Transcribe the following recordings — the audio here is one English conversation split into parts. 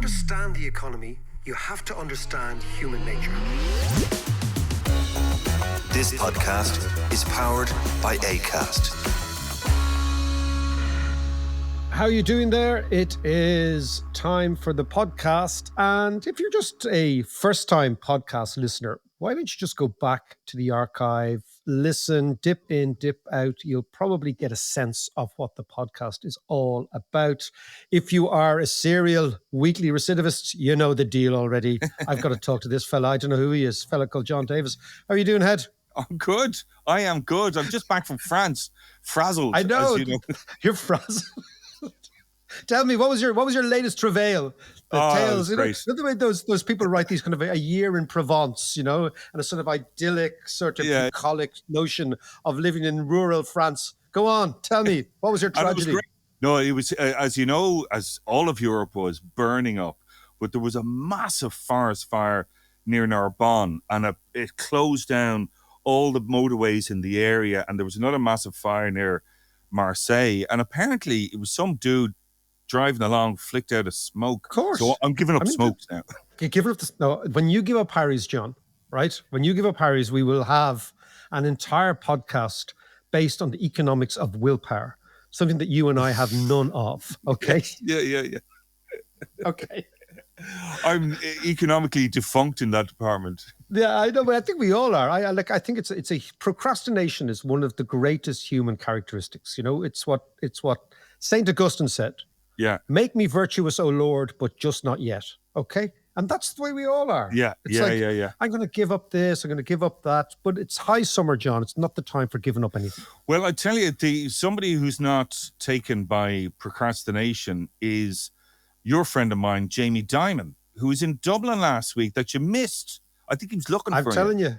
understand the economy, you have to understand human nature. This podcast is powered by Acast. How are you doing there? It is time for the podcast. And if you're just a first-time podcast listener, why don't you just go back to the archive, listen, dip in, dip out. You'll probably get a sense of what the podcast is all about. If you are a serial weekly recidivist, you know the deal already. I've got to talk to this fella. I don't know who he is. A fella called John Davis. How are you doing, Head? I'm good. I am good. I'm just back from France. Frazzled. I know. As you know. You're frazzled. Tell me, what was your latest travail? Tales, great. The way those people write these kind of a year in Provence, and a sort of idyllic, sort of bucolic notion of living in rural France. Go on, tell me, what was your tragedy? No, it was, as you know, as all of Europe was burning up, but there was a massive forest fire near Narbonne, and it closed down all the motorways in the area, and there was another massive fire near Marseille, and apparently it was some dude driving along, flicked out a smoke. Of course. So I'm giving up smokes now. You're giving up when you give up Harry's, John, right? When you give up Harry's, we will have an entire podcast based on the economics of willpower, something that you and I have none of, okay? Yeah. Okay. I'm economically defunct in that department. Yeah, I know, but I think we all are. I think it's a procrastination is one of the greatest human characteristics. It's what Saint Augustine said. Yeah. Make me virtuous, O Lord, but just not yet. Okay? And that's the way we all are. Yeah. I'm going to give up this, I'm going to give up that. But it's high summer, John. It's not the time for giving up anything. Well, I tell you, somebody who's not taken by procrastination is your friend of mine, Jamie Dimon, who was in Dublin last week that you missed. I think he was looking for you. I'm telling you.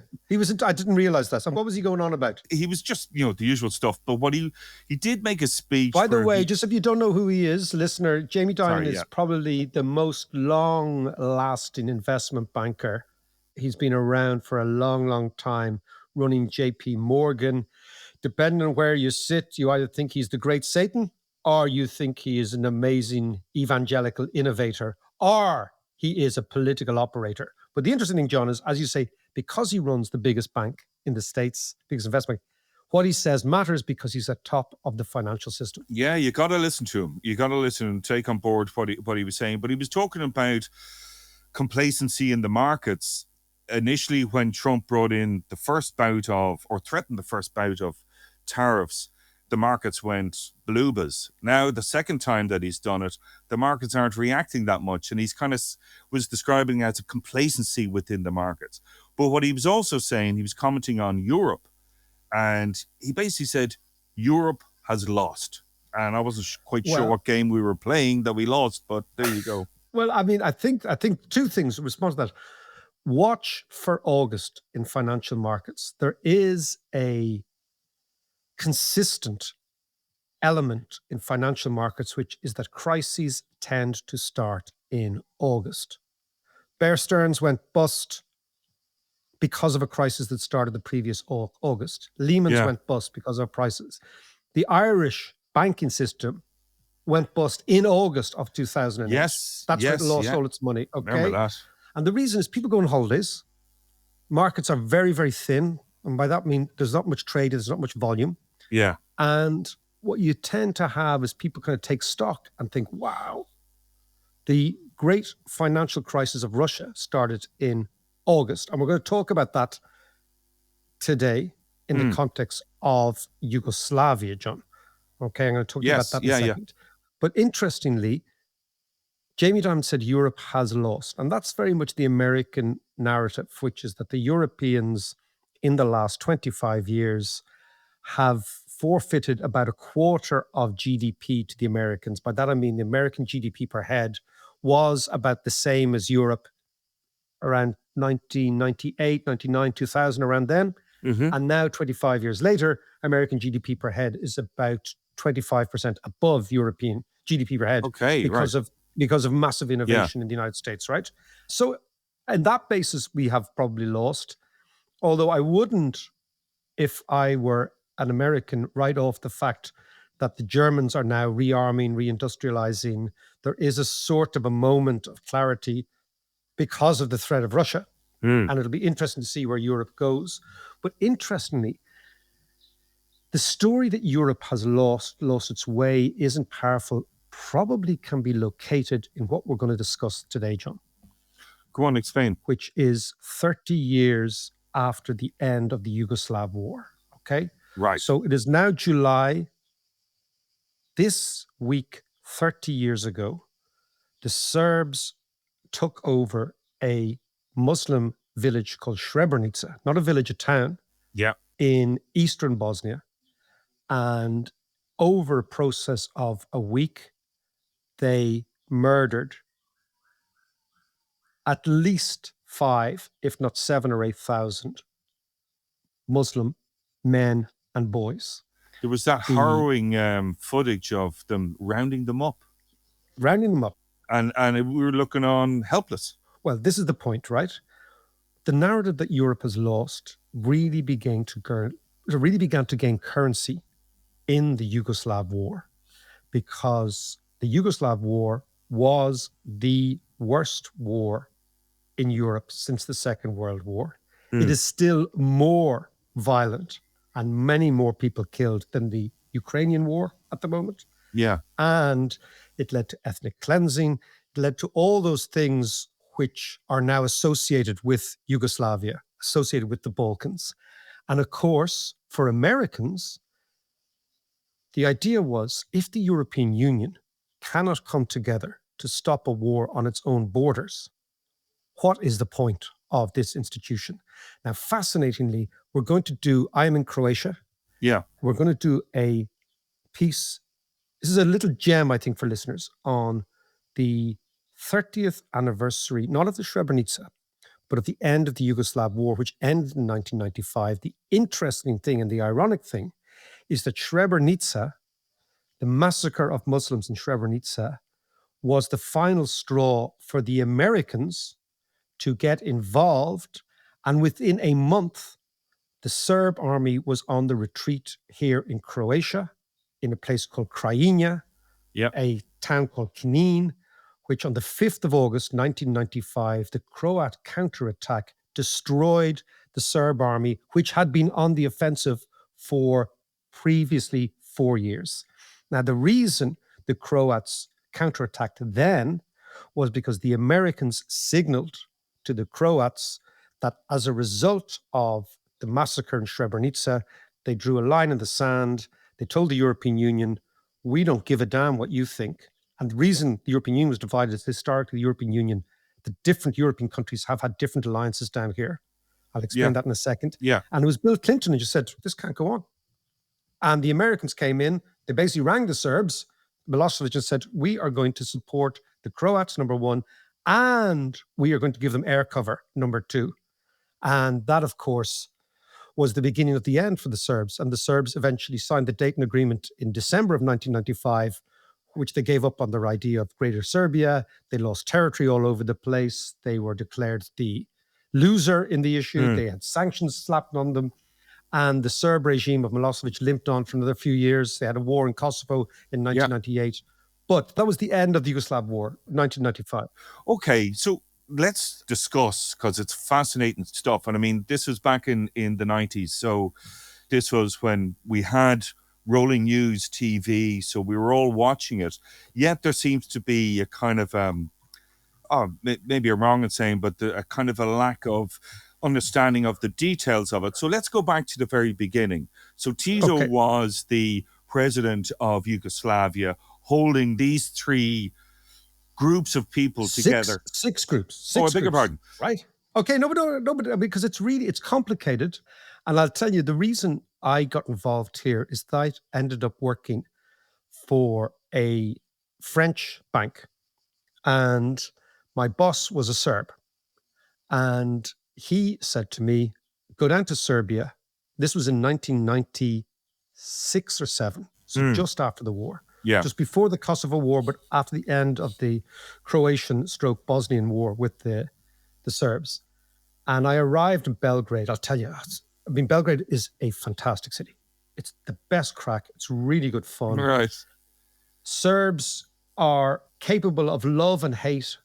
I didn't realize that. So what was he going on about? He was just, the usual stuff. But what he did make a speech. By the way, just if you don't know who he is, listener, Jamie Dimon is probably the most long-lasting investment banker. He's been around for a long, long time, running JP Morgan. Depending on where you sit, you either think he's the great Satan, or you think he is an amazing evangelical innovator, or he is a political operator. But the interesting thing, John, is, as you say, because he runs the biggest bank in the States, biggest investment bank, what he says matters because he's at top of the financial system. Yeah, you got to listen to him. You got to listen and take on board what he was saying. But he was talking about complacency in the markets. Initially, when Trump brought in the first bout of, or threatened the first bout of tariffs, the markets went bloobers. Now, the second time that he's done it, the markets aren't reacting that much. And he's kind of was describing it as a complacency within the markets. But what he was also saying, he was commenting on Europe. And he basically said, Europe has lost. And I wasn't quite sure what game we were playing that we lost, but there you go. Well, I mean, I think two things in response to that. Watch for August in financial markets. There is a consistent element in financial markets, which is that crises tend to start in August. Bear Stearns went bust because of a crisis that started the previous August. Lehman's went bust because of prices. The Irish banking system went bust in August of 2008. Yes. That's where it lost all its money. Okay. Remember that. And the reason is people go on holidays. Markets are very, very thin. And by that I mean there's not much trade, there's not much volume. Yeah. And what you tend to have is people kind of take stock and think, wow, the great financial crisis of Russia started in August. And we're going to talk about that today in the context of Yugoslavia, John. Okay, I'm going to talk to you about that in a second. But interestingly, Jamie Dimon said Europe has lost. And that's very much the American narrative, which is that the Europeans in the last 25 years have forfeited about a quarter of GDP to the Americans. By that I mean the American GDP per head was about the same as Europe around 1998, 99, 2000, around then. Mm-hmm. And now 25 years later, American GDP per head is about 25% above European GDP per head because of massive innovation in the United States, right? So on that basis, we have probably lost. Although I wouldn't, if I were an American, write off the fact that the Germans are now rearming, reindustrializing. there is a sort of a moment of clarity because of the threat of Russia. And it'll be interesting to see where Europe goes. But interestingly, the story that Europe has lost its way, isn't powerful, probably can be located in what we're going to discuss today, John. Go on, explain. Which is 30 years after the end of the Yugoslav war. Okay? Right. So it is now July. This week, 30 years ago, the Serbs took over a Muslim village called Srebrenica, not a village, a town, in eastern Bosnia. And over a process of a week, they murdered at least 5, if not 7 or 8,000 Muslim men and boys. There was that harrowing footage of them rounding them up. And we were looking on helpless. Well, this is the point, right? The narrative that Europe has lost really began to gain currency in the Yugoslav war, because the Yugoslav war was the worst war in Europe since the Second World War. It is still more violent and many more people killed than the Ukrainian war at the moment. Yeah. And it led to ethnic cleansing. It led to all those things which are now associated with Yugoslavia, associated with the Balkans. And of course, for Americans, the idea was, if the European Union cannot come together to stop a war on its own borders, what is the point of this institution? Now, fascinatingly, I am in Croatia. Yeah. We're going to do a piece. This is a little gem, I think, for listeners, on the 30th anniversary, not of the Srebrenica, but of the end of the Yugoslav war, which ended in 1995. The interesting thing and the ironic thing is that Srebrenica, the massacre of Muslims in Srebrenica, was the final straw for the Americans to get involved. And within a month, the Serb army was on the retreat here in Croatia, in a place called Krajina, a town called Knin, which on the 5th of August, 1995, the Croat counterattack destroyed the Serb army, which had been on the offensive for previously 4 years. Now, the reason the Croats counterattacked then was because the Americans signaled to the Croats that as a result of the massacre in Srebrenica, they drew a line in the sand. They told the European Union, we don't give a damn what you think. And the reason the European Union was divided is historically the European Union, the different European countries have had different alliances down here. I'll explain that in a second. Yeah. And it was Bill Clinton who just said, this can't go on. And the Americans came in, they basically rang the Serbs, Milosevic, and said, we are going to support the Croats, number one, and we are going to give them air cover, number two. And that, of course, was the beginning of the end for the Serbs. And the Serbs eventually signed the Dayton Agreement in December of 1995, which they gave up on their idea of Greater Serbia. They lost territory all over the place. They were declared the loser in the issue. They had sanctions slapped on them. And the Serb regime of Milosevic limped on for another few years. They had a war in Kosovo in 1998. But that was the end of the Yugoslav war, 1995. Okay, so let's discuss, because it's fascinating stuff. And I mean, this was back in the 90s. So this was when we had rolling news TV. So we were all watching it. Yet there seems to be a kind of, maybe I'm wrong in saying, but a kind of a lack of understanding of the details of it. So let's go back to the very beginning. So Tito was the president of Yugoslavia, holding these three groups of people together. Six groups. I beg your pardon. Right. Okay, no, but because it's complicated. And I'll tell you, the reason I got involved here is that I ended up working for a French bank. And my boss was a Serb. And he said to me, go down to Serbia. This was in 1996 or 7, so just after the war. Yeah. Just before the Kosovo War, but after the end of the Croatian/Bosnian War with the Serbs. And I arrived in Belgrade. I'll tell you, Belgrade is a fantastic city. It's the best crack. It's really good fun. Right. Serbs are capable of love and hate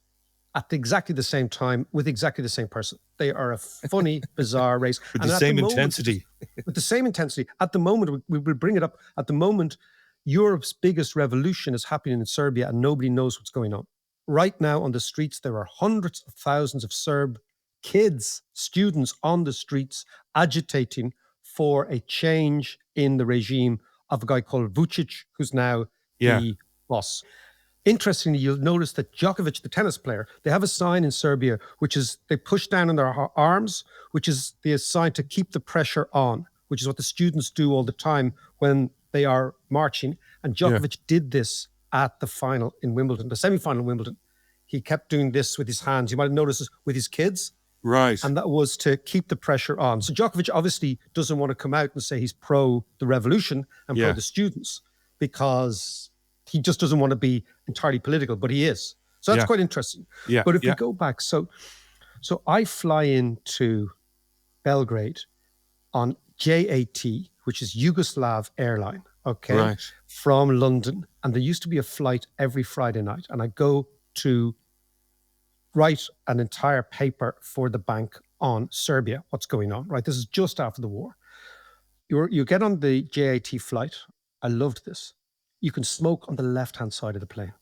at exactly the same time with exactly the same person. They are a funny, bizarre race. With And the at same moment- intensity. with the same intensity. At the moment, we will bring it up. At the moment, Europe's biggest revolution is happening in Serbia and nobody knows what's going on. Right now on the streets, there are hundreds of thousands of Serb kids, students on the streets agitating for a change in the regime of a guy called Vucic, who's now the boss. Interestingly, you'll notice that Djokovic, the tennis player, they have a sign in Serbia, which is they push down on their arms, which is the sign to keep the pressure on, which is what the students do all the time when they are marching. And Djokovic did this at the final in Wimbledon, the semi-final in Wimbledon. He kept doing this with his hands. You might have noticed this with his kids. Right. And that was to keep the pressure on. So Djokovic obviously doesn't want to come out and say he's pro the revolution and pro the students because he just doesn't want to be entirely political, but he is. So that's quite interesting. Yeah. But if we go back, so I fly into Belgrade on JAT, which is Yugoslav airline, from London. And there used to be a flight every Friday night. And I go to write an entire paper for the bank on Serbia, what's going on, right? This is just after the war. You get on the JAT flight. I loved this. You can smoke on the left-hand side of the plane.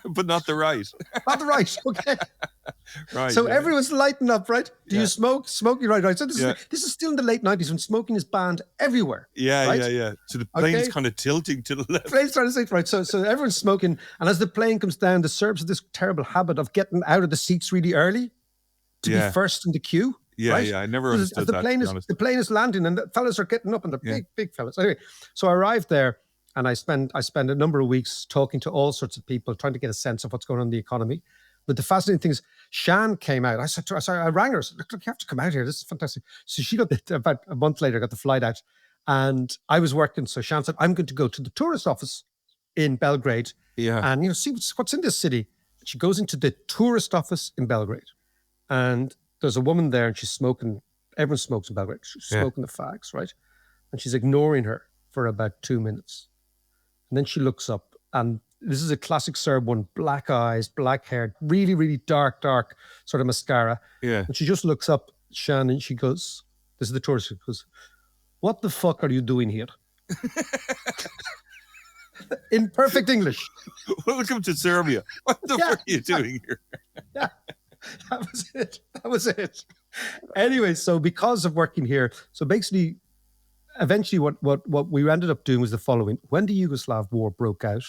But not the right. Not the right, okay. Right. So everyone's lighting up, right? Do you smoke? Smoking, right. So this is still in the late 90s when smoking is banned everywhere. Yeah. So the plane is kind of tilting to the left. Plane's trying to say, right. So everyone's smoking. And as the plane comes down, the Serbs have this terrible habit of getting out of the seats really early to be first in the queue. Yeah, I never understood that, to be honest. The plane is landing and the fellas are getting up and they're big fellas. Anyway, so I arrived there and I spend a number of weeks talking to all sorts of people, trying to get a sense of what's going on in the economy. But the fascinating thing is, Shan came out. I rang her. I said, look, you have to come out here. This is fantastic. So she got about a month later, got the flight out. And I was working. So Shan said, I'm going to go to the tourist office in Belgrade and see what's in this city. She goes into the tourist office in Belgrade. And there's a woman there and she's smoking. Everyone smokes in Belgrade. She's smoking the fags, right? And she's ignoring her for about 2 minutes. And then she looks up, and this is a classic Serb one, black eyes, black hair, really, really dark sort of mascara. Yeah. And she just looks up, Shan, and she goes, this is the tourist, she goes, what the fuck are you doing here? In perfect English. Welcome to Serbia. What the fuck are you doing here? Yeah. That was it. Anyway, so because of working here, so basically, eventually what we ended up doing was the following. When the Yugoslav war broke out,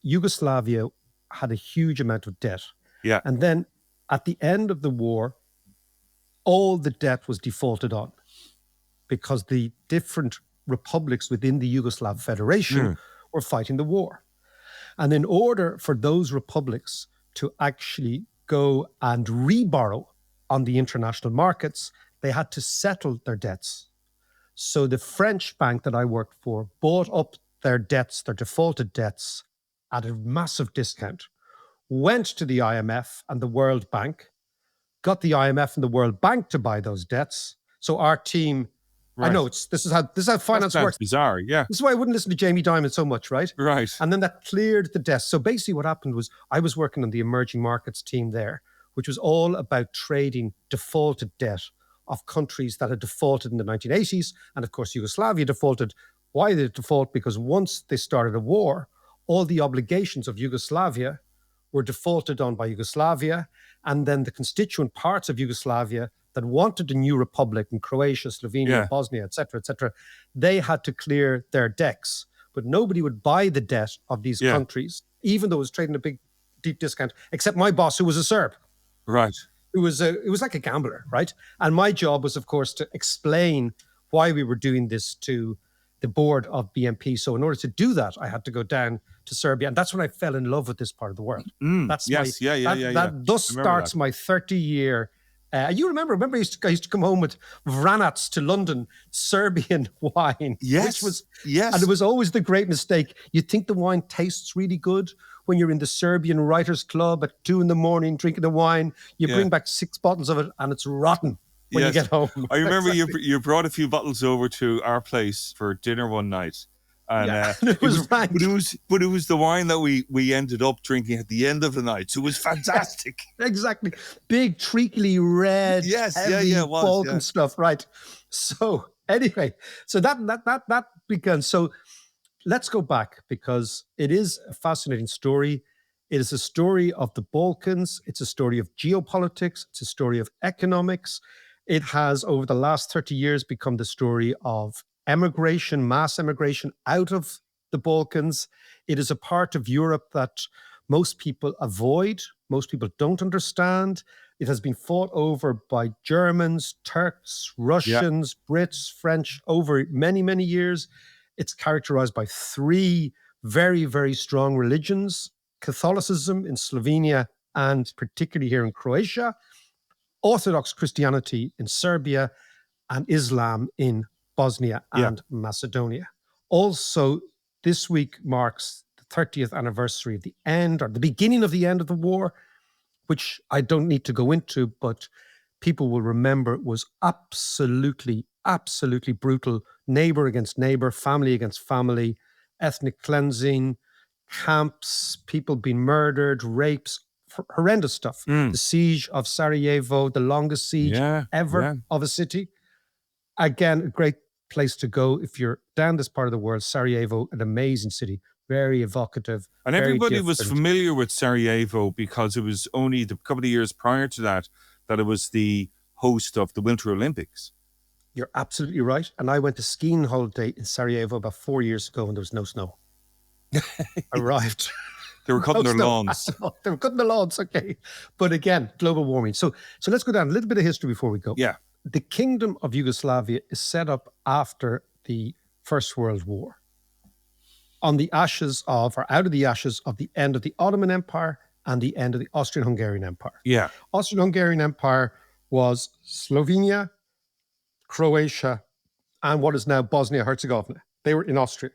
Yugoslavia had a huge amount of debt. Yeah. And then at the end of the war, all the debt was defaulted on because the different republics within the Yugoslav Federation were fighting the war. And in order for those republics to actually go and reborrow on the international markets, they had to settle their debts. So the French bank that I worked for bought up their debts, their defaulted debts, at a massive discount, went to the IMF and the World Bank, got the IMF and the World Bank to buy those debts. So our team, I know this is how finance works. Bizarre, yeah. This is why I wouldn't listen to Jamie Dimon so much, right? Right. And then that cleared the desk. So basically what happened was I was working on the emerging markets team there, which was all about trading defaulted debt of countries that had defaulted in the 1980s. And of course, Yugoslavia defaulted. Why did it default? Because once they started a war, all the obligations of Yugoslavia were defaulted on by Yugoslavia. And then the constituent parts of Yugoslavia that wanted a new republic in Croatia, Slovenia, Bosnia, et cetera, they had to clear their decks. But nobody would buy the debt of these countries, even though it was trading a big, deep discount, except my boss, who was a Serb. Right. It was like a gambler, right? And my job was, of course, to explain why we were doing this to the board of BNP. So in order to do that, I had to go down to Serbia. And that's when I fell in love with this part of the world. That thus starts my 30-year... you remember I used to come home with Vranats to London, Serbian wine. Yes, And it was always the great mistake. You think the wine tastes really good when you're in the Serbian Writers Club at 2 a.m, drinking the wine. You bring back 6 bottles of it and it's rotten when you get home. I remember you brought a few bottles over to our place for dinner one night. And it was rank. But it was the wine that we ended up drinking at the end of the night. So it was fantastic. Exactly. Big, treacly, red, heavy Balkan stuff. Right. So anyway, so that began. So let's go back, because it is a fascinating story. It is a story of the Balkans. It's a story of geopolitics. It's a story of economics. It has, over the last 30 years, become the story of emigration, mass emigration out of the Balkans. It is a part of Europe that most people avoid, most people don't understand. It has been fought over by Germans, Turks, Russians, Brits, French over many, many years. It's characterized by three very, very strong religions: Catholicism in Slovenia and particularly here in Croatia, Orthodox Christianity in Serbia, and Islam in Bosnia and Macedonia. Also, this week marks the 30th anniversary of the end, or the beginning of the end of the war, which I don't need to go into, but people will remember it was absolutely, absolutely brutal. Neighbor against neighbor, family against family, ethnic cleansing, camps, people being murdered, rapes, horrendous stuff. The siege of Sarajevo, the longest siege ever of a city. Again, a great place to go if you're down this part of the world. Sarajevo, an amazing city, very evocative. And everybody was familiar with Sarajevo because it was only the couple of years prior to that it was the host of the Winter Olympics. You're absolutely right. And I went to skiing holiday in Sarajevo about 4 years ago, and there was no snow. Arrived. They were cutting their lawns. They were cutting the lawns, okay. But again, global warming. So let's go down a little bit of history before we go. Yeah. The Kingdom of Yugoslavia is set up after the First World War, on the ashes of, or out of the ashes of, the end of the Ottoman Empire and the end of the Austrian-Hungarian Empire. Yeah. Austrian-Hungarian Empire was Slovenia, Croatia, and what is now Bosnia-Herzegovina. They were in Austria.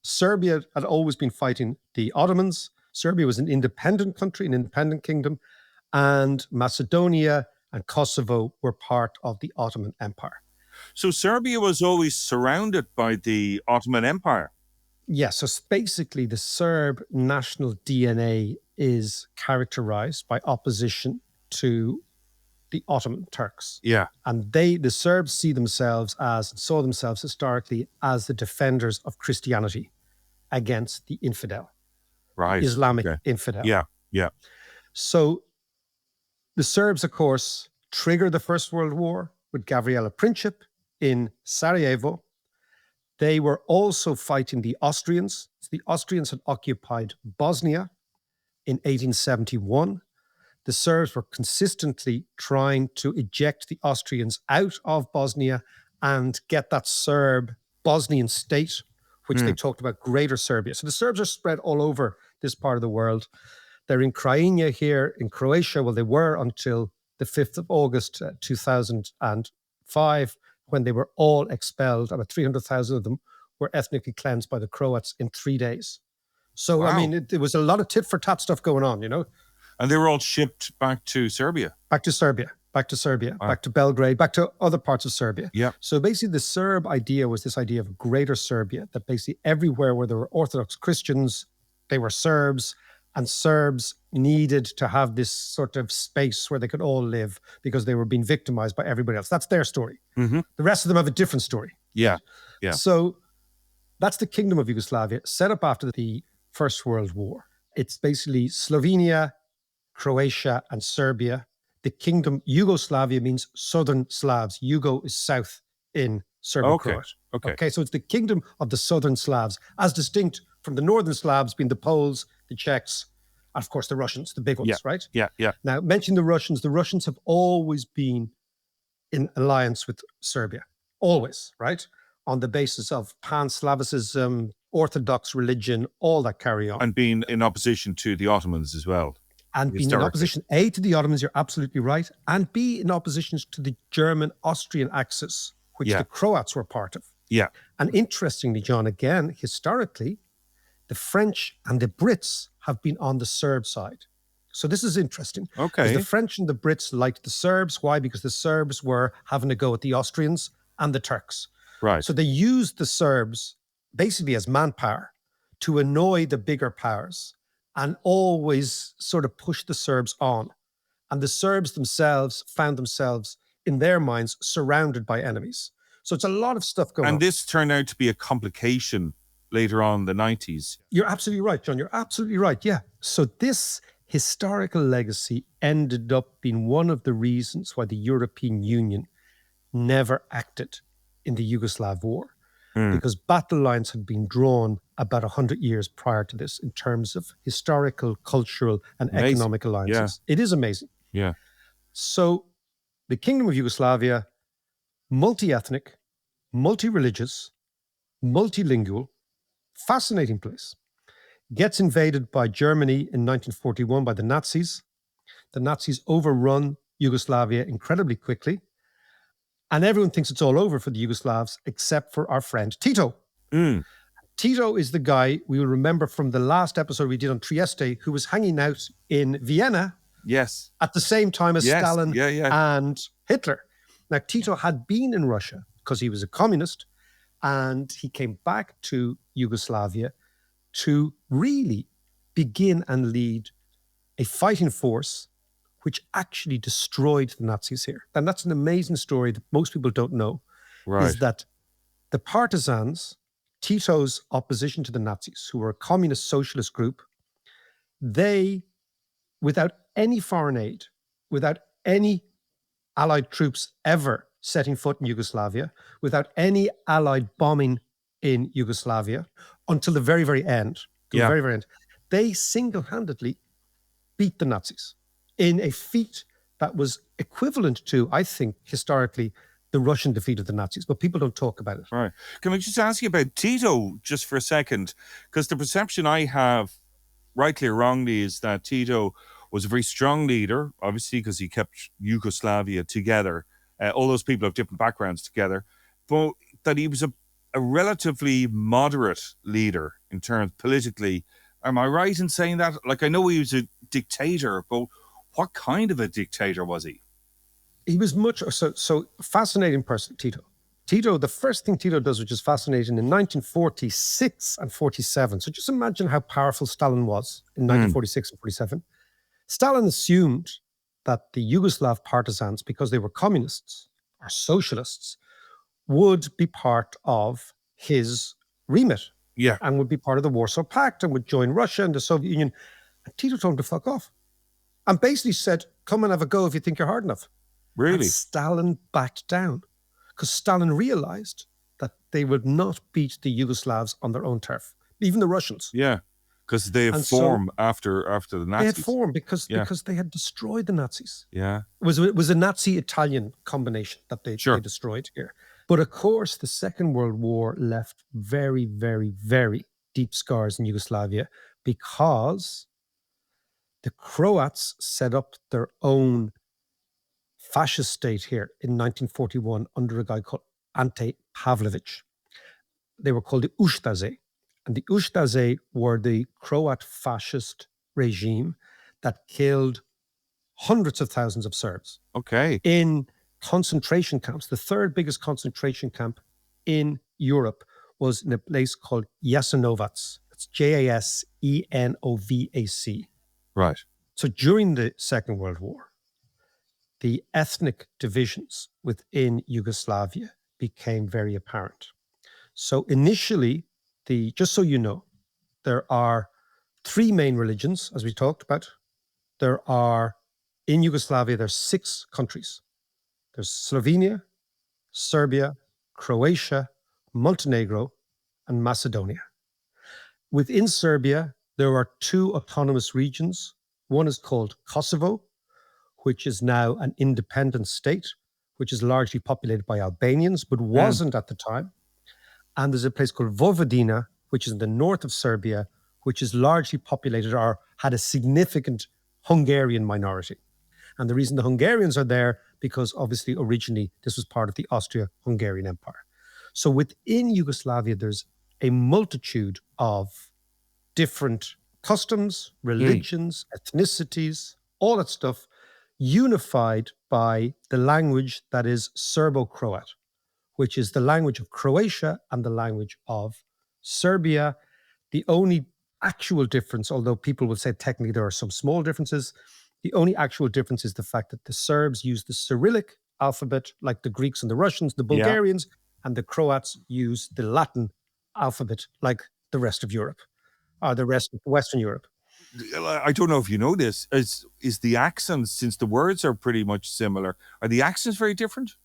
Serbia had always been fighting the Ottomans. Serbia was an independent country, an independent kingdom, and Macedonia and Kosovo were part of the Ottoman Empire. So Serbia was always surrounded by the Ottoman Empire. Yes, so basically the Serb national DNA is characterized by opposition to the Ottoman Turks. Yeah. And the Serbs saw themselves historically as the defenders of Christianity against the infidel. Right. Islamic infidel. Yeah, yeah. So the Serbs, of course, triggered the First World War with Gavrila Princip in Sarajevo. They were also fighting the Austrians. So the Austrians had occupied Bosnia in 1871. The Serbs were consistently trying to eject the Austrians out of Bosnia and get that Serb Bosnian state, which they talked about Greater Serbia. So the Serbs are spread all over this part of the world. They're in Krajina here in Croatia. Well, they were until the 5th of August 2005, when they were all expelled. About 300,000 of them were ethnically cleansed by the Croats in 3 days. So, wow. I mean, it was a lot of tit-for-tat stuff going on, you know. And they were all shipped back to Serbia. Back to Serbia, back to Belgrade, back to other parts of Serbia. Yeah. So basically the Serb idea was this idea of Greater Serbia, that basically everywhere where there were Orthodox Christians, they were Serbs, and Serbs needed to have this sort of space where they could all live because they were being victimized by everybody else. That's their story. Mm-hmm. The rest of them have a different story. Yeah, yeah. So that's the Kingdom of Yugoslavia, set up after the First World War. It's basically Slovenia, Croatia, and Serbia. The Kingdom Yugoslavia means Southern Slavs. Yugo is south in Serbo-Croat. Okay, so it's the Kingdom of the Southern Slavs, as distinct from the Northern Slavs being the Poles, the Czechs, and of course the Russians, the big ones, right? Yeah, yeah. Now, mention the Russians have always been in alliance with Serbia, always, right? On the basis of Pan-Slavicism, Orthodox religion, all that carry on. And being in opposition to the Ottomans as well. And being in opposition, A, to the Ottomans, you're absolutely right, and B, in opposition to the German-Austrian axis, which the Croats were part of. Yeah. And interestingly, John, again, historically, the French and the Brits have been on the Serb side. So this is interesting. Okay. The French and the Brits liked the Serbs. Why? Because the Serbs were having a go at the Austrians and the Turks. Right. So they used the Serbs basically as manpower to annoy the bigger powers and always sort of push the Serbs on. And the Serbs themselves found themselves, in their minds, surrounded by enemies. So it's a lot of stuff going on. And this turned out to be a complication later on in the 90s. You're absolutely right, John. You're absolutely right. Yeah. So this historical legacy ended up being one of the reasons why the European Union never acted in the Yugoslav war, because battle lines had been drawn about 100 years prior to this in terms of historical, cultural, and economic alliances. Yeah. It is amazing. Yeah. So the Kingdom of Yugoslavia, multi-ethnic, multi-religious, multilingual, fascinating place, gets invaded by Germany in 1941 by the Nazis. The Nazis overrun Yugoslavia incredibly quickly. And everyone thinks it's all over for the Yugoslavs, except for our friend Tito. Tito is the guy we will remember from the last episode we did on Trieste, who was hanging out in Vienna at the same time as Stalin and Hitler. Now, Tito had been in Russia because he was a communist, and he came back to Yugoslavia to really begin and lead a fighting force which actually destroyed the Nazis here. And that's an amazing story that most people don't know, is that the partisans, Tito's opposition to the Nazis, who were a communist socialist group, they, without any foreign aid, without any Allied troops ever setting foot in Yugoslavia, without any Allied bombing in Yugoslavia, until the very, very end, they single-handedly beat the Nazis in a feat that was equivalent to, I think, historically, the Russian defeat of the Nazis, but people don't talk about it. Right. Can I just ask you about Tito just for a second? Because the perception I have, rightly or wrongly, is that Tito was a very strong leader, obviously, because he kept Yugoslavia together, all those people have different backgrounds together, but that he was a relatively moderate leader in terms politically. Am I right in saying that? Like, I know he was a dictator, but what kind of a dictator was he? He was much so fascinating person, Tito. Tito, the first thing Tito does, which is fascinating, in 1946 and 47. So just imagine how powerful Stalin was in 1946 and 47. Stalin assumed that the Yugoslav partisans, because they were communists or socialists, would be part of his remit. Yeah. And would be part of the Warsaw Pact and would join Russia and the Soviet Union. And Tito told him to fuck off. And basically said, come and have a go if you think you're hard enough. Really? And Stalin backed down because Stalin realized that they would not beat the Yugoslavs on their own turf, even the Russians. Yeah, because they had formed after the Nazis. They had formed because they had destroyed the Nazis. Yeah. It was a Nazi-Italian combination that they destroyed here. But of course, the Second World War left very, very, very deep scars in Yugoslavia because the Croats set up their own fascist state here in 1941 under a guy called Ante Pavlovich. They were called the Ustaše. And the Ustaše were the Croat fascist regime that killed hundreds of thousands of Serbs. Okay. In concentration camps. The third biggest concentration camp in Europe was in a place called Jasenovac. It's Jasenovac. Right. So during the Second World War, the ethnic divisions within Yugoslavia became very apparent. So initially, just so you know, there are three main religions, as we talked about. In Yugoslavia, there's 6 countries. There's Slovenia, Serbia, Croatia, Montenegro, and Macedonia. Within Serbia, there are 2 autonomous regions. One is called Kosovo, which is now an independent state, which is largely populated by Albanians, but wasn't at the time. And there's a place called Vojvodina, which is in the north of Serbia, which is largely populated or had a significant Hungarian minority. And the reason the Hungarians are there, because obviously originally this was part of the Austria-Hungarian Empire. So within Yugoslavia, there's a multitude of different customs, religions, ethnicities, all that stuff, unified by the language that is Serbo-Croat, which is the language of Croatia and the language of Serbia, the only actual difference, although people will say technically there are some small differences, the only actual difference is the fact that the Serbs use the Cyrillic alphabet like the Greeks and the Russians, the Yeah. Bulgarians, and the Croats use the Latin alphabet like the rest of Europe, or the rest of Western Europe. I don't know if you know this. Is the accents, since the words are pretty much similar, are the accents very different?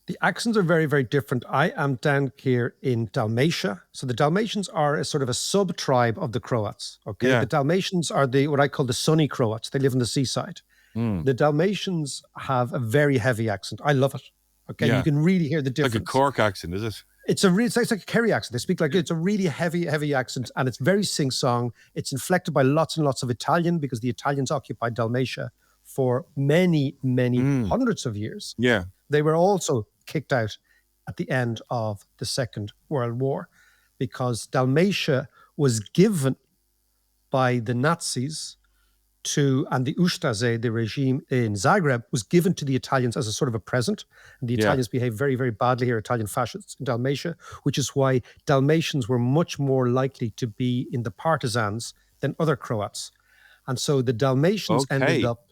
The accents are very, very different. I am down here in Dalmatia. So the Dalmatians are a sort of a sub-tribe of the Croats. Okay. Yeah. The Dalmatians are what I call the sunny Croats. They live on the seaside. Mm. The Dalmatians have a very heavy accent. I love it. Okay. Yeah. You can really hear the difference. Like a Cork accent, is it? It's like a Kerry accent. They speak like it's a really heavy accent, and it's very sing-song. It's inflected by lots and lots of Italian because the Italians occupied Dalmatia for many, many hundreds of years. Yeah. They were also kicked out at the end of the Second World War because Dalmatia was given by the Nazis and the Ustaše, the regime in Zagreb, was given to the Italians as a sort of a present. And the Italians behaved very, very badly here, Italian fascists in Dalmatia, which is why Dalmatians were much more likely to be in the partisans than other Croats. And so the Dalmatians ended up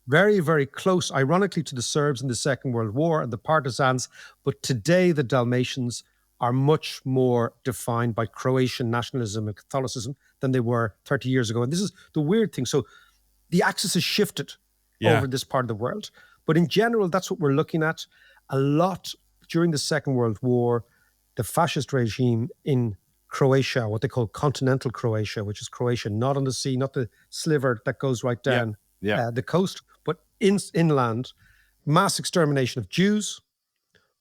very, very close, ironically, to the Serbs in the Second World War and the partisans. But today, the Dalmatians are much more defined by Croatian nationalism and Catholicism than they were 30 years ago. And this is the weird thing. So the axis has shifted over this part of the world. But in general, that's what we're looking at. A lot during the Second World War, the fascist regime in Croatia, what they call continental Croatia, which is Croatia not on the sea, not the sliver that goes right down the coast, but inland, mass extermination of Jews,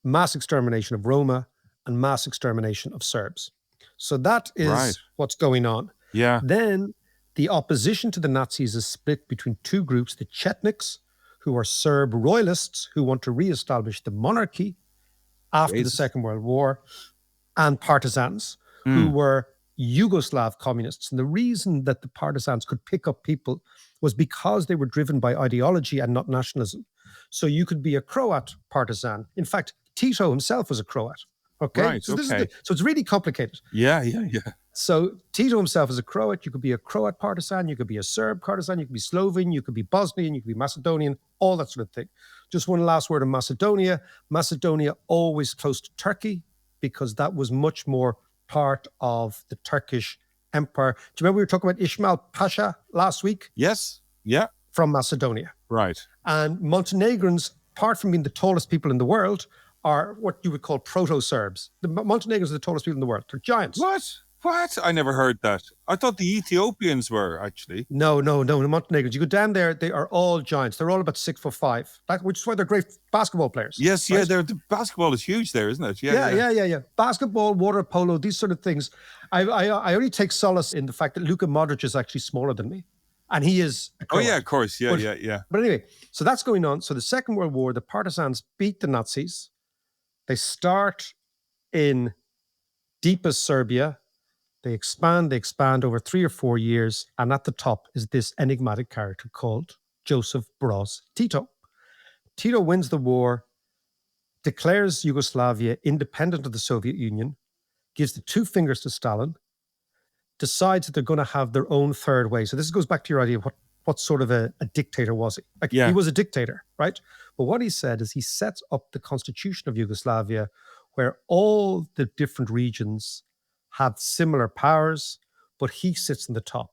mass extermination of Roma, and mass extermination of Serbs. So that is what's going on. Yeah. Then the opposition to the Nazis is split between two groups, the Chetniks, who are Serb royalists who want to reestablish the monarchy after the Second World War, and partisans who were Yugoslav communists. And the reason that the partisans could pick up people was because they were driven by ideology and not nationalism. So you could be a Croat partisan. In fact, Tito himself was a Croat. Okay. Right, So it's really complicated. Yeah. So Tito himself is a Croat. You could be a Croat partisan. You could be a Serb partisan. You could be Slovene. You could be Bosnian. You could be Macedonian, all that sort of thing. Just one last word on Macedonia. Macedonia always close to Turkey because that was much more part of the Turkish Empire. Do you remember we were talking about Ismail Pasha last week? Yes. Yeah. From Macedonia. Right. And Montenegrins, apart from being the tallest people in the world, are what you would call proto-Serbs. The Montenegrins are the tallest people in the world. They're giants. What? I never heard that. I thought the Ethiopians were, actually. No. The Montenegrins. You go down there, they are all giants. They're all about 6'5", which is why they're great basketball players. Yes, right? The basketball is huge there, isn't it? Yeah. Basketball, water polo, these sort of things. I only take solace in the fact that Luka Modric is actually smaller than me. And he is a Croat. Oh, yeah, of course. Yeah. But anyway, so that's going on. So the Second World War, the partisans beat the Nazis. They start in deepest Serbia. They expand over 3 or 4 years. And at the top is this enigmatic character called Joseph Broz Tito. Tito wins the war, declares Yugoslavia independent of the Soviet Union, gives the 2 fingers to Stalin, decides that they're going to have their own third way. So this goes back to your idea of what sort of a dictator was he? He was a dictator, right? But what he said is he sets up the constitution of Yugoslavia where all the different regions have similar powers, but he sits in the top.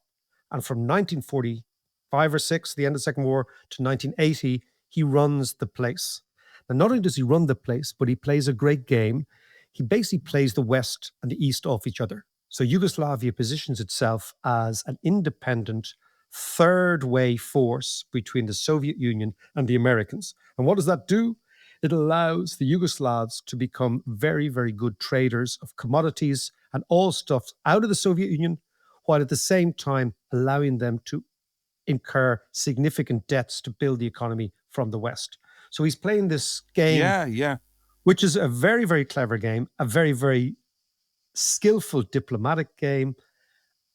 And from 1945 or 6, the end of the Second War, to 1980, he runs the place. Now, not only does he run the place, but he plays a great game. He basically plays the West and the East off each other. So Yugoslavia positions itself as an independent third way force between the Soviet Union and the Americans. And what does that do? It allows the Yugoslavs to become very, very good traders of commodities and all stuff out of the Soviet Union, while at the same time allowing them to incur significant debts to build the economy from the West. So he's playing this game, which is a very, very clever game, a very, very skillful diplomatic game.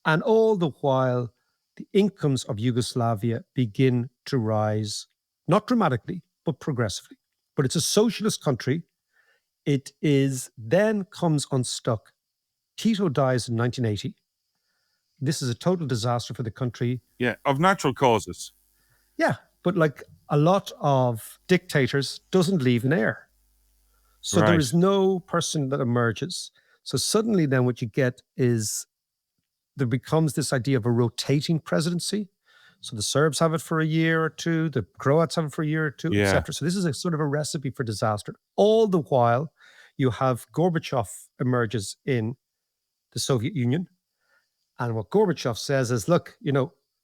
And all the while, the incomes of Yugoslavia begin to rise, not dramatically, but progressively. But it's a socialist country. It then comes unstuck Tito dies in 1980. This is a total disaster for the country. Yeah, of natural causes. Yeah, but like a lot of dictators, doesn't leave an heir. So there Right. is no person that emerges. So suddenly then what you get is there becomes this idea of a rotating presidency. So the Serbs have it for a year or two, the Croats have it for a year or two, Yeah. etc. So this is a sort of a recipe for disaster. All the while, you have Gorbachev emerges in the Soviet Union. And what Gorbachev says is, look,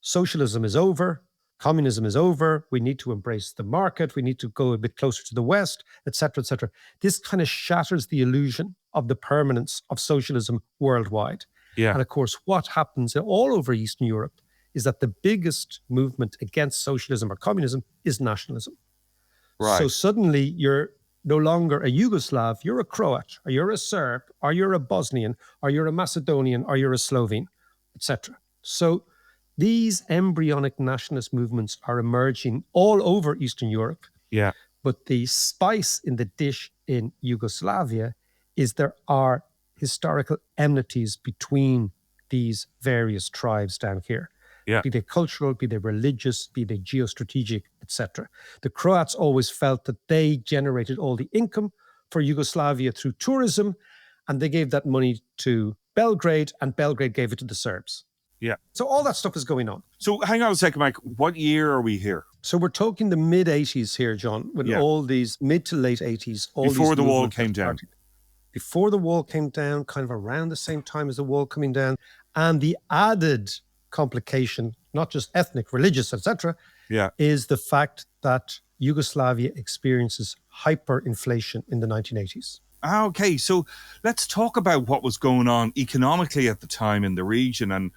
socialism is over, communism is over, we need to embrace the market, we need to go a bit closer to the West, etc., etc. This kind of shatters the illusion of the permanence of socialism worldwide. Yeah. And of course, what happens all over Eastern Europe is that the biggest movement against socialism or communism is nationalism. Right. So suddenly you're no longer a Yugoslav, you're a Croat, or you're a Serb, or you're a Bosnian, or you're a Macedonian, or you're a Slovene, etc. So these embryonic nationalist movements are emerging all over Eastern Europe. Yeah. But the spice in the dish in Yugoslavia is there are historical enmities between these various tribes down here. Yeah. Be they cultural, be they religious, be they geostrategic, etc. The Croats always felt that they generated all the income for Yugoslavia through tourism, and they gave that money to Belgrade, and Belgrade gave it to the Serbs. Yeah. So all that stuff is going on. So hang on a second, Mike. What year are we here? So we're talking the mid-80s here, John, with all these mid to late 80s. Before the wall came down. Before the wall came down, kind of around the same time as the wall coming down. And the added complication, not just ethnic, religious, etc., is the fact that Yugoslavia experiences hyperinflation in the 1980s. Okay, so let's talk about what was going on economically at the time in the region and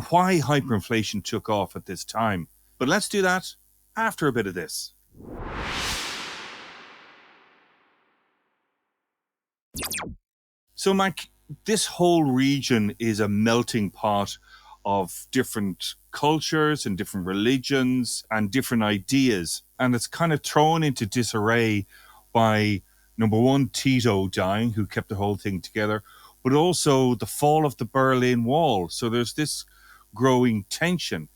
why hyperinflation took off at this time. But let's do that after a bit of this. So, Mike, this whole region is a melting pot of different cultures and different religions and different ideas. And it's kind of thrown into disarray by, number one, Tito dying, who kept the whole thing together, but also the fall of the Berlin Wall. So there's this growing tension.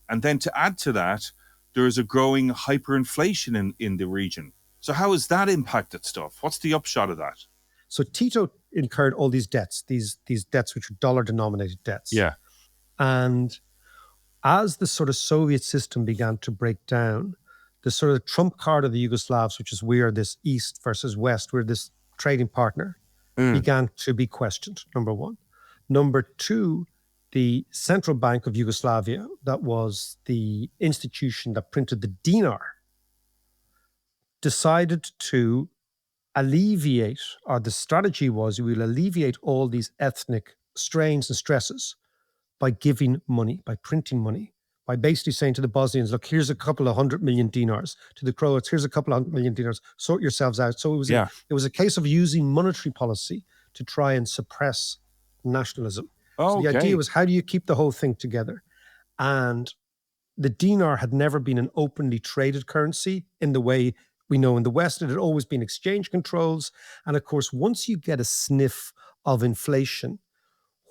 And then to add to that, there's a growing hyperinflation in the region. So how has that impacted stuff? What's the upshot of that? So Tito incurred all these debts, these debts which were dollar-denominated debts. Yeah. And as the sort of Soviet system began to break down, the sort of trump card of the Yugoslavs, which is we are this East versus West, we're this trading partner, began to be questioned, number one. Number two, the Central Bank of Yugoslavia, that was the institution that printed the dinar, decided to alleviate, or the strategy was, we will alleviate all these ethnic strains and stresses by giving money, by printing money, by basically saying to the Bosnians, look, here's a couple of 100 million dinars. To the Croats, here's a couple of 100 million dinars. Sort yourselves out. So it was a case of using monetary policy to try and suppress nationalism. So the idea was, how do you keep the whole thing together? And the dinar had never been an openly traded currency in the way we know in the West. It had always been exchange controls. And of course, once you get a sniff of inflation,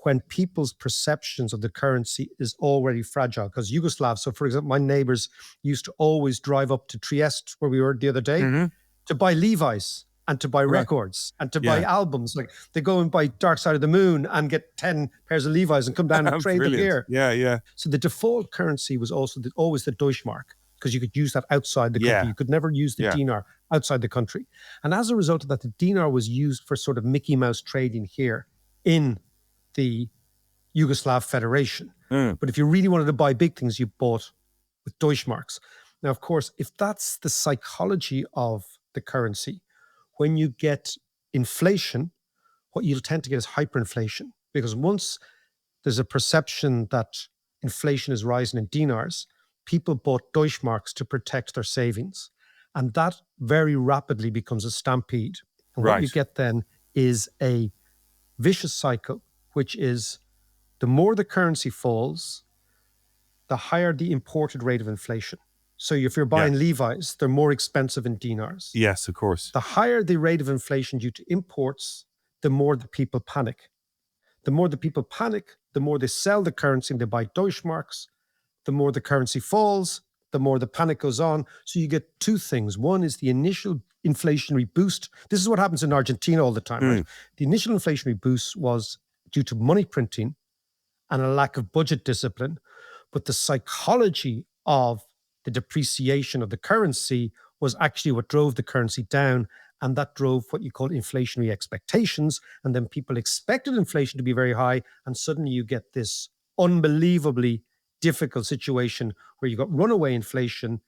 when people's perceptions of the currency is already fragile, because Yugoslav, so for example, my neighbors used to always drive up to Trieste, where we were the other day, to buy Levi's and to buy records and to buy albums. Like they go and buy Dark Side of the Moon and get 10 pairs of Levi's and come down and trade them here. Yeah, yeah. So the default currency was also always the Deutschmark, because you could use that outside the country. You could never use the dinar outside the country. And as a result of that, the dinar was used for sort of Mickey Mouse trading here in the Yugoslav Federation. But if you really wanted to buy big things, you bought with Deutschmarks. Now, of course, if that's the psychology of the currency, when you get inflation, what you'll tend to get is hyperinflation. Because once there's a perception that inflation is rising in dinars, people bought Deutschmarks to protect their savings. And that very rapidly becomes a stampede. And what you get then is a vicious cycle, which is the more the currency falls, the higher the imported rate of inflation. So if you're buying Levi's, they're more expensive in dinars. Yes, of course. The higher the rate of inflation due to imports, the more the people panic. The more the people panic, the more they sell the currency and they buy Deutschmarks. The more the currency falls, the more the panic goes on. So you get two things. One is the initial inflationary boost. This is what happens in Argentina all the time, right? The initial inflationary boost was due to money printing and a lack of budget discipline. But the psychology of the depreciation of the currency was actually what drove the currency down. And that drove what you call inflationary expectations. And then people expected inflation to be very high. And suddenly you get this unbelievably difficult situation where you got runaway inflation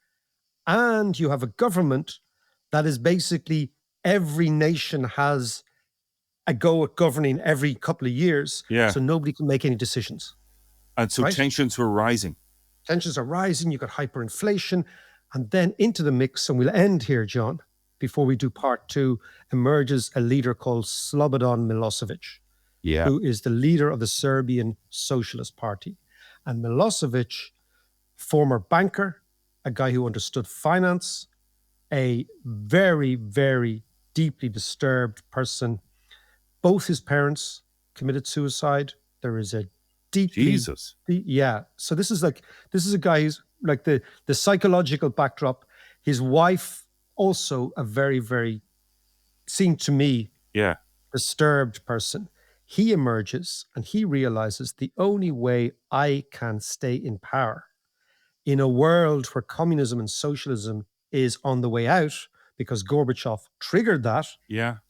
and you have a government that is basically every nation has a go at governing every couple of years. Yeah. So nobody can make any decisions. And so tensions were rising. Tensions are rising. You got hyperinflation. And then into the mix, and we'll end here, John, before we do part two, emerges a leader called Slobodan Milosevic, who is the leader of the Serbian Socialist Party. And Milosevic, former banker, a guy who understood finance, a very, very deeply disturbed person. Both his parents committed suicide. There is a deeply... Jesus. So this is a guy who's like the psychological backdrop. His wife, also a very, very, seemed to me, disturbed person. He emerges and he realizes the only way I can stay in power in a world where communism and socialism is on the way out, because Gorbachev triggered that,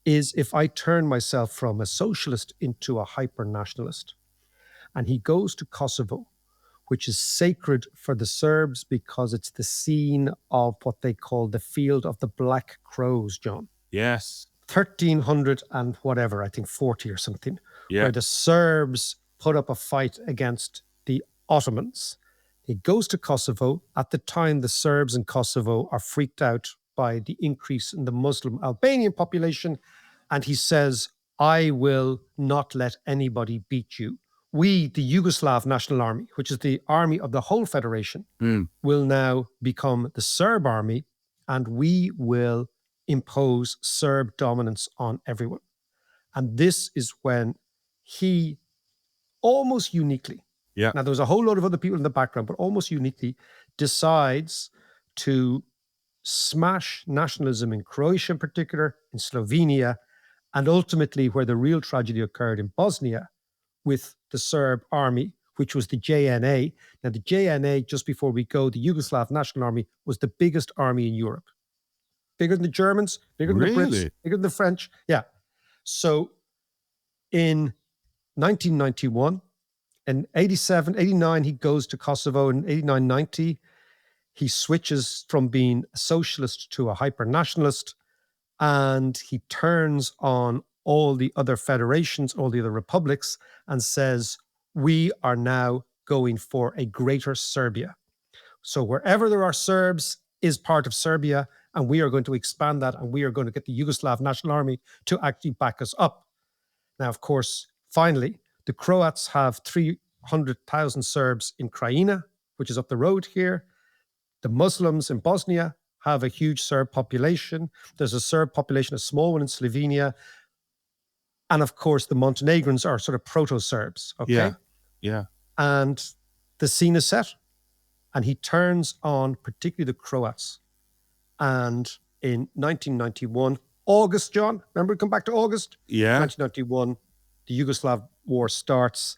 is if I turn myself from a socialist into a hyper-nationalist. And he goes to Kosovo, which is sacred for the Serbs because it's the scene of what they call the Field of the Black Crows, John. Yes. 1300 and whatever, I think 40 or something, where the Serbs put up a fight against the Ottomans. He goes to Kosovo. At the time, the Serbs in Kosovo are freaked out by the increase in the Muslim Albanian population. And he says, I will not let anybody beat you. We, the Yugoslav National Army, which is the army of the whole federation, will now become the Serb army, and we will impose Serb dominance on everyone. And this is when he almost uniquely, now there was a whole load of other people in the background, but almost uniquely decides to smash nationalism in Croatia in particular, in Slovenia, and ultimately where the real tragedy occurred in Bosnia with the Serb army, which was the JNA. Now the JNA, just before we go, the Yugoslav National Army was the biggest army in Europe. Bigger than the Germans, bigger than the Brits, bigger than the French. Yeah. So in 1991, in 87, 89, he goes to Kosovo. In 89, 90, he switches from being a socialist to a hyper-nationalist, and he turns on all the other federations, all the other republics, and says, we are now going for a greater Serbia. So wherever there are Serbs is part of Serbia, and we are going to expand that, and we are going to get the Yugoslav National Army to actually back us up. Now, of course, finally, the Croats have 300,000 Serbs in Krajina, which is up the road here. The Muslims in Bosnia have a huge Serb population. There's a Serb population, a small one in Slovenia. And of course, the Montenegrins are sort of proto-Serbs, okay? Yeah. And the scene is set. And he turns on particularly the Croats. And in 1991, August, John, remember we come back to August? Yeah. 1991, the Yugoslav war starts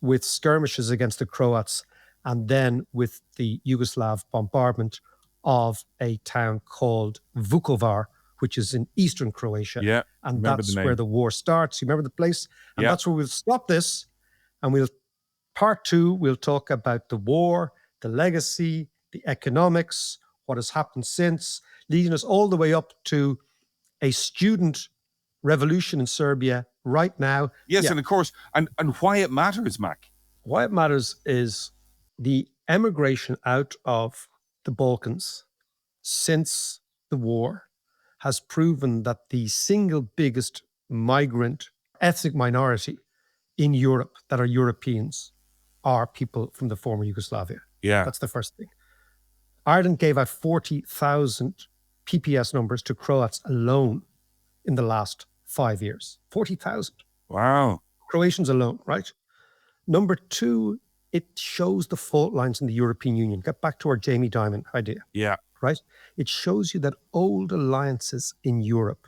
with skirmishes against the Croats and then with the Yugoslav bombardment of a town called Vukovar, which is in eastern Croatia. Yeah. And that's where the war starts. You remember the place? And that's where we'll stop this. And part two, we'll talk about the war, the legacy, the economics, what has happened since, leading us all the way up to a student revolution in Serbia right now. Yes, and of course, and why it matters, Mac. Why it matters is the emigration out of the Balkans since the war has proven that the single biggest migrant ethnic minority in Europe that are Europeans are people from the former Yugoslavia. Yeah. That's the first thing. Ireland gave out 40,000 PPS numbers to Croats alone in the last 5 years. 40,000. Wow. Croatians alone, right? Number two, it shows the fault lines in the European Union. Get back to our Jamie Dimon idea, Yeah. right? It shows you that old alliances in Europe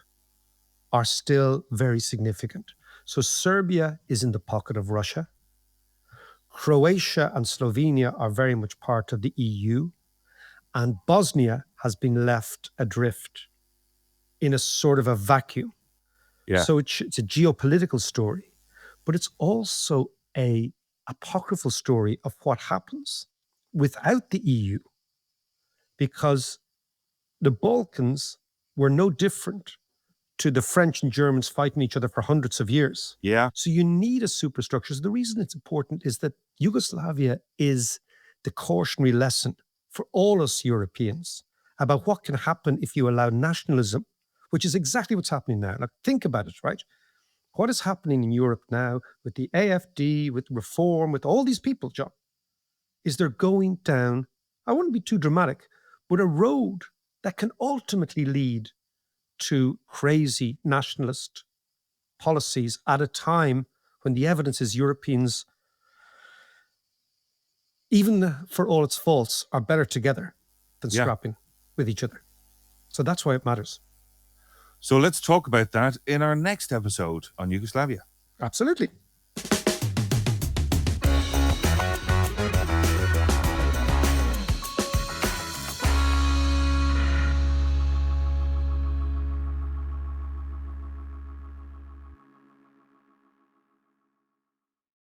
are still very significant. So Serbia is in the pocket of Russia. Croatia and Slovenia are very much part of the EU. And Bosnia has been left adrift in a sort of a vacuum. Yeah. So it's a geopolitical story, but it's also a apocryphal story of what happens without the EU, because the Balkans were no different to the French and Germans fighting each other for hundreds of years. Yeah. So you need a superstructure. So the reason it's important is that Yugoslavia is the cautionary lesson for all us Europeans about what can happen if you allow nationalism, which is exactly what's happening now. Like, think about it, right? What is happening in Europe now with the AfD, with reform, with all these people, John, is they're going down, I wouldn't be too dramatic, but a road that can ultimately lead to crazy nationalist policies at a time when the evidence is Europeans, even for all its faults, are better together than scrapping with each other. So that's why it matters. So let's talk about that in our next episode on Yugoslavia. Absolutely.